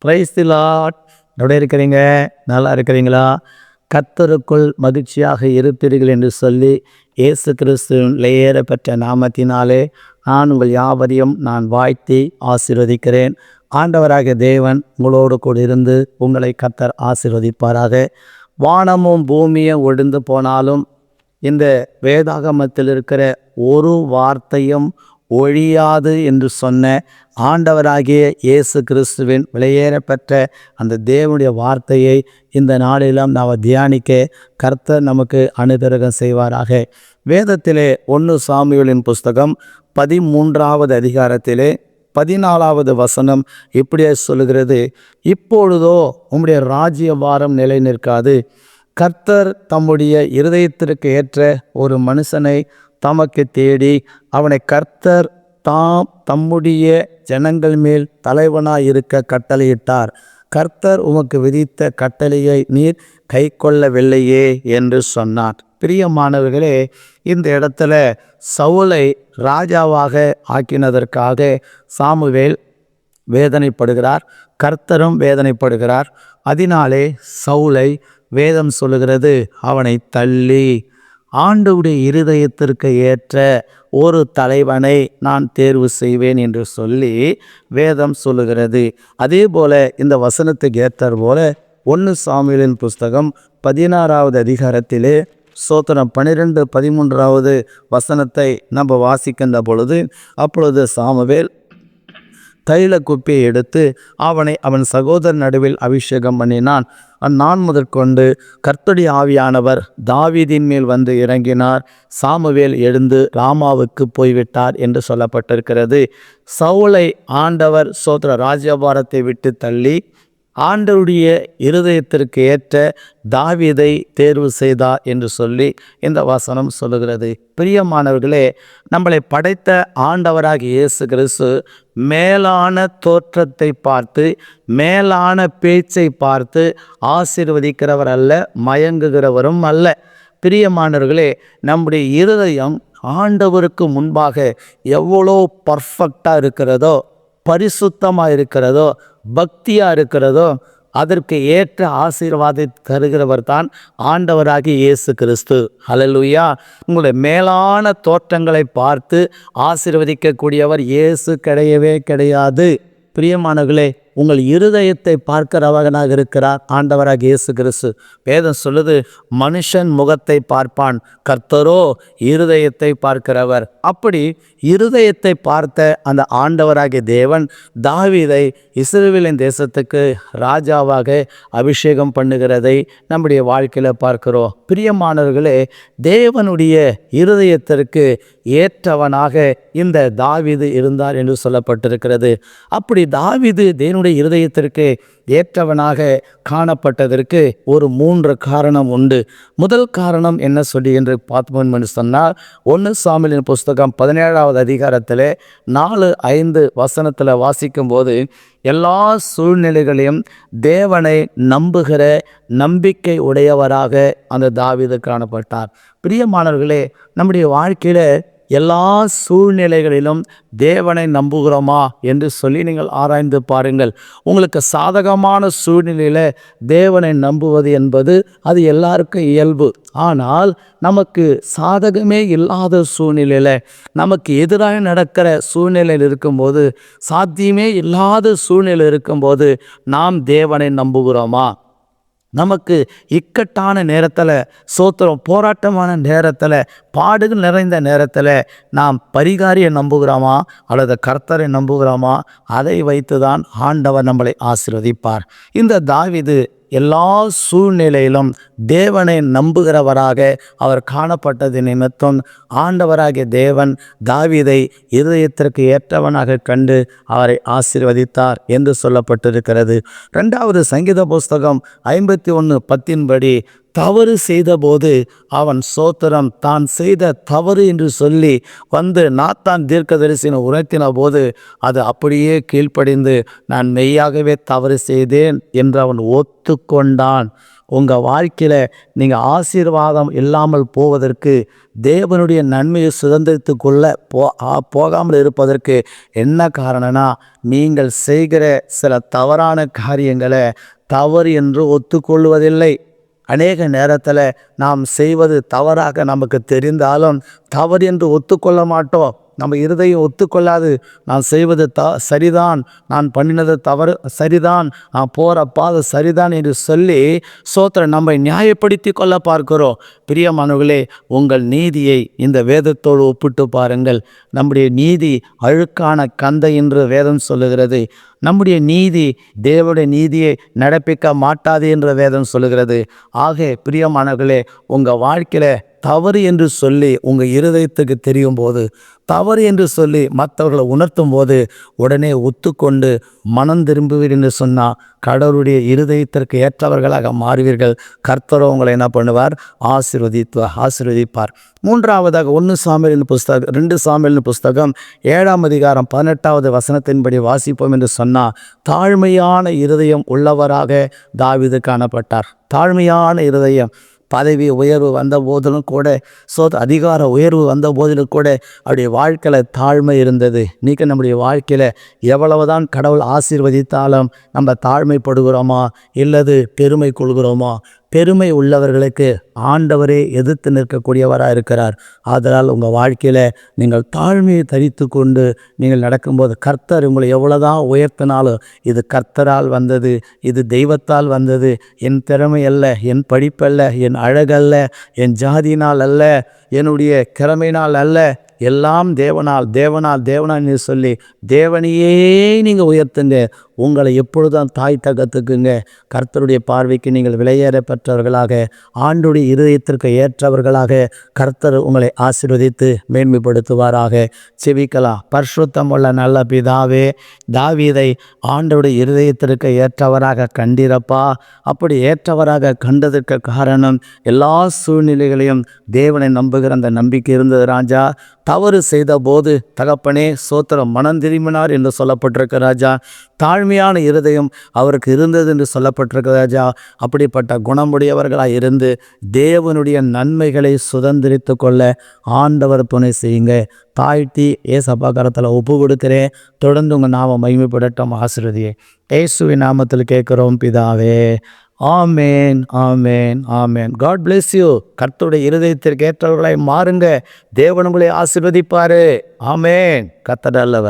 Praise the Lord. எப்படி இருக்கிறீங்க? நல்லா இருக்கிறீங்களா? கர்த்தருக்குள் மகிழ்ச்சியாக இருப்பீர்கள் என்று சொல்லி இயேசு கிறிஸ்துவின் விலையேறப்பெற்ற நாமத்தினாலே நான் உங்கள் யாவரையும் நான் வாழ்த்தி ஆசீர்வதிக்கிறேன். ஆண்டவராகிய தேவன் உங்களோடு கூட இருந்து உங்களை கர்த்தர் ஆசீர்வதிப்பாராக. வானமும் பூமியும் ஒழிந்து போனாலும் இந்த வேதாகமத்தில் இருக்கிற ஒரு வார்த்தையும் ஒழியாது என்று சொன்ன ஆண்டவராகிய இயேசு கிறிஸ்துவின் விலையேறப்பெற்ற அந்த தேவனுடைய வார்த்தையை இந்த நாளிலும் நாம் தியானிக்க கர்த்தர் நமக்கு அனுகிரகம் செய்வாராக. வேதத்திலே 1 சாமுவேலின் புஸ்தகம் 13வது அதிகாரத்திலே 14வது வசனம் இப்படியே சொல்லுகிறது, இப்பொழுதோ உம்முடைய ராஜ்யபாரம் நிலை நிற்காது. கர்த்தர் தம்முடைய இருதயத்திற்கு ஏற்ற ஒரு மனுஷனை தமக்கு தேடி அவனை கர்த்தர் தம்முடைய ஜனங்கள் மேல் தலைவனாய் இருக்க கட்டளையிட்டார். கர்த்தர் உமக்கு விதித்த கட்டளையை நீர் கை கொள்ளவில்லையே என்று சொன்னார். பிரியமானவர்களே, இந்த இடத்துல சவுலை ராஜாவாக ஆக்கினதற்காக சாமுவேல் வேதனைப்படுகிறார், கர்த்தரும் வேதனைப்படுகிறார். அதனாலே சவுலை வேதம் சொல்லுகிறது, அவனை தள்ளி ஆண்டவருடைய இருதயத்திற்கு ஏற்ற ஒரு தலைவனை நான் தேர்வு செய்வேன் என்று சொல்லி வேதம் சொல்லுகிறது. அதே போல இந்த வசனத்துக்கு ஏற்றார் போல 1 சாமுவேலின் புஸ்தகம் 16வது அதிகாரத்திலே சோத்திரம் 12-13வது வசனத்தை நம்ம வாசிக்கின்ற பொழுது, அப்பொழுது சாமுவேல் தைல குப்பியை எடுத்து அவனை அவன் சகோதரன் நடுவில் அபிஷேகம் பண்ணினான். அந்நான் முதற்கொண்டு கர்த்தருடைய ஆவியானவர் தாவீதின் மேல் வந்து இறங்கினார். சாமுவேல் எழுந்து ராமாவுக்கு போய்விட்டார் என்று சொல்லப்பட்டிருக்கிறது. சவுலை ஆண்டவர் சோத்திர ராஜ்யபாரத்தை விட்டு தள்ளி ஆண்டவருடைய இருதயத்திற்கு ஏற்ற தாவீதை தேர்வு செய்தார் என்று சொல்லி இந்த வசனம் சொல்லுகிறது. பிரியமானவர்களே, நம்மளை படைத்த ஆண்டவராகிய இயேசு கிறிஸ்து மேலான தோற்றத்தை பார்த்து மேலான பேச்சை பார்த்து ஆசீர்வதிக்கிறவர் அல்ல, மயங்குகிறவரும் அல்ல. பிரியமானவர்களே, நம்முடைய இருதயம் ஆண்டவருக்கு முன்பாக எவ்வளோ பர்ஃபெக்டாக இருக்கிறதோ, பரிசுத்தமாக இருக்கிறதோ, பக்தியாக இருக்கிறதோ, அதற்கு ஏற்ற ஆசீர்வாதத்தை தருகிறவர் தான் ஆண்டவராகிய இயேசு கிறிஸ்து. ஹல்லேலூயா. உங்களுடைய மேலான தோற்றங்களை பார்த்து ஆசீர்வதிக்கக்கூடியவர் இயேசு கிடையவே கிடையாது. பிரியமானவர்களே, உங்கள் இருதயத்தை பார்க்கிறவனாக இருக்கிறார் ஆண்டவராக இயேசு கிறிஸ்து. வேதம் சொல்லுது, மனுஷன் முகத்தை பார்ப்பான், கர்த்தரோ இருதயத்தை பார்க்கிறவர். அப்படி இருதயத்தை பார்த்த அந்த ஆண்டவராகிய தேவன் தாவீதை இஸ்ரவேலின் தேசத்துக்கு ராஜாவாக அபிஷேகம் பண்ணுகிறதை நம்முடைய வாழ்க்கையில் பார்க்கிறோம். பிரியமானவர்களே, தேவனுடைய இருதயத்திற்கு ஏற்றவனாக இந்த தாவீது இருந்தார் என்று சொல்லப்பட்டிருக்கிறது. அப்படி தாவீது தேவனுடைய இருதயத்திற்கு ஏற்றவனாக காணப்பட்டதற்கு ஒரு 3 காரணம் உண்டு. முதல் காரணம் என்ன சொல்லி என்று பார்த்தோம் சொன்னால், 1 சாமுவேலின் புஸ்தகம் 17வது அதிகாரத்தில் 4-5 வசனத்தில் வாசிக்கும் போது, எல்லா சூழ்நிலைகளையும் தேவனை நம்புகிற நம்பிக்கை உடையவராக அந்த தாவீது காணப்பட்டார். பிரியமானவர்களே, நம்முடைய வாழ்க்கையில் எல்லா சூழ்நிலைகளிலும் தேவனை நம்புகிறோமா என்று சொல்லி நீங்கள் ஆராய்ந்து பாருங்கள். உங்களுக்கு சாதகமான சூழ்நிலையில் தேவனை நம்புவது என்பது அது எல்லாருக்கும் இயல்பு. ஆனால் நமக்கு சாதகமே இல்லாத சூழ்நிலையில், நமக்கு எதிராக நடக்கிற சூழ்நிலையில் இருக்கும்போது, சாத்தியமே இல்லாத சூழ்நிலை இருக்கும்போது நாம் தேவனை நம்புகிறோமா? நமக்கு இக்கட்டான நேரத்தில், சோத்திரம் போராட்டமான நேரத்தில், பாடுகள் நிறைந்த நேரத்தில் நாம் பரிகாரியை நம்புகிறோமா அல்லது கர்த்தரை நம்புகிறோமா? அதை வைத்து தான் ஆண்டவர் நம்மளை ஆசீர்வதிப்பார். இந்த தாவீது எல்லா சூழ்நிலையிலும் தேவனை நம்புகிறவராக அவர் காணப்பட்டது நிமித்தம் ஆண்டவராகிய தேவன் தாவீதை இருதயத்திற்கு ஏற்றவனாக கண்டு அவரை ஆசீர்வதித்தார் என்று சொல்லப்பட்டிருக்கிறது. 2வது சங்கீத புஸ்தகம் 51:10 படி, தவறு செய்தபோது அவன் சோத்திரம் தான் செய்த தவறு என்று சொல்லி வந்து நாத்தான் தீர்க்கதரிசியை உணர்த்தின போது அது அப்படியே கீழ்ப்படிந்து, நான் மெய்யாகவே தவறு செய்தேன் என்று அவன் ஒத்துக்கொண்டான். உங்கள் வாழ்க்கையில் நீங்கள் ஆசீர்வாதம் இல்லாமல் போவதற்கு, தேவனுடைய நன்மையை சுதந்திரித்து கொள்ள போகாமல் இருப்பதற்கு என்ன காரணம்னா, நீங்கள் செய்கிற சில தவறான காரியங்களை தவறு என்று ஒத்துக்கொள்வதில்லை. அநேக நேரத்தில் நாம் செய்வது தவறாக நமக்கு தெரிந்தாலும் தவறு என்று ஒத்துக்கொள்ள மாட்டோம். நம்ம இருதயம் ஒத்துக்கொள்ளாது. நான் செய்வது சரிதான், நான் பண்ணினது தவறு சரிதான், நான் போகிற பாதை சரிதான் என்று சொல்லி நம்மை நியாயப்படுத்தி கொள்ள பார்க்கிறோம். பிரியமானவர்களே, உங்கள் நீதியை இந்த வேதத்தோடு ஒப்பிட்டு பாருங்கள். நம்முடைய நீதி அழுக்கான கந்தை என்று வேதம் சொல்லுகிறது. நம்முடைய நீதி தேவனுடைய நீதியை நடப்பிக்க மாட்டாது என்று வேதம் சொல்லுகிறது. ஆக பிரியமானவர்களே, உங்கள் வாழ்க்கையில் தவறு என்று சொல்லி உங்கள் இருதயத்துக்கு தெரியும் போது, தவறு என்று சொல்லி மற்றவர்களை உணர்த்தும் போது உடனே ஒத்துக்கொண்டு மனம் திரும்புவீர் என்று சொன்னால் கடவுளுடைய இருதயத்திற்கு ஏற்றவர்களாக மாறுவீர்கள். கர்த்தர் உங்களை என்ன பண்ணுவார்? ஆசீர்வதிப்பார். மூன்றாவதாக 2 சாமுவேலின் புஸ்தகம் 7ஆம் அதிகாரம் 18வது வசனத்தின்படி வாசிப்போம் என்று சொன்னால், தாழ்மையான இருதயம் உள்ளவராக தாவீது காணப்பட்டார். தாழ்மையான இருதயம். பதவி உயர்வு வந்த போதிலும் கூட, அதிகார உயர்வு வந்த போதிலும் கூட அவருடைய வாழ்க்கையில் தாழ்மை இருந்தது. இன்றைக்கி நம்முடைய வாழ்க்கையில் எவ்வளவுதான் கடவுள் ஆசீர்வதித்தாலும் நம்ம தாழ்மைப்படுகிறோமா இல்லது பெருமை கொள்கிறோமா? பெருமை உள்ளவர்களுக்கு ஆண்டவரே எதிர்த்து நிற்கக்கூடியவராக இருக்கிறார். ஆதலால் உங்கள் வாழ்க்கையில் நீங்கள் தாழ்மையை தரித்து கொண்டு நீங்கள் நடக்கும்போது கர்த்தர் உங்களை எவ்வளோதான் உயர்த்தினாலும் இது கர்த்தரால் வந்தது, இது தெய்வத்தால் வந்தது, என் திறமை அல்ல, என் படிப்பல்ல, என் அழகல்ல, என் ஜாதியினால் அல்ல, என்னுடைய திறமையினால் அல்ல, எல்லாம் தேவனால் சொல்லி தேவனையே நீங்கள் உயர்த்துங்க. உங்களை எப்பொழுதும் தாய் தகத்துக்குங்க. கர்த்தருடைய பார்வைக்கு நீங்கள் விலையேற பெற்றவர்களாக, ஆண்டுடைய இருதயத்திற்கு ஏற்றவர்களாக கர்த்தர் உங்களை ஆசீர்வதித்து மேன்மைப்படுத்துவாராக. செவிக்கலாம். பரிசுத்தமுள்ள நல்ல பிதாவே, தாவீதை ஆண்டவருடைய இருதயத்திற்கு ஏற்றவராக கண்டிரப்பா. அப்படி ஏற்றவராக கண்டதற்கு காரணம் எல்லா சூழ்நிலைகளையும் தேவனை நம்புகிற அந்த நம்பிக்கை இருந்தது ராஜா. தவறு செய்த போது தகப்பனே சோத்திரம் மனம் திரும்பினார் என்று சொல்லப்பட்டிருக்க ராஜா. தாழ்மையான இருதயம் அவருக்கு இருந்தது என்று சொல்லப்பட்டிருக்க ராஜா. அப்படிப்பட்ட குணமுடையவர்களாக இருந்து தேவனுடைய நன்மைகளை சுதந்திரித்து கொள்ள ஆண்டவர் துணை செய்யுங்க. தாழ்த்தி ஏசப்பா கரத்தில் ஒப்பு கொடுக்கிறேன். தொடர்ந்து உங்கள் நாமம் மகிமைப்படட்டும். ஆசீர்வதியே இயேசுவின் நாமத்தில் கேட்கிறோம் பிதாவே. ஆமேன், ஆமேன், ஆமேன். God bless you. கர்த்தருடைய இருதயத்திற்கு ஏற்றவர்களாய் மாறுங்க. தேவன் உங்களை ஆசீர்வதிப்பாரு. ஆமேன். கர்த்தர் நல்லவர்.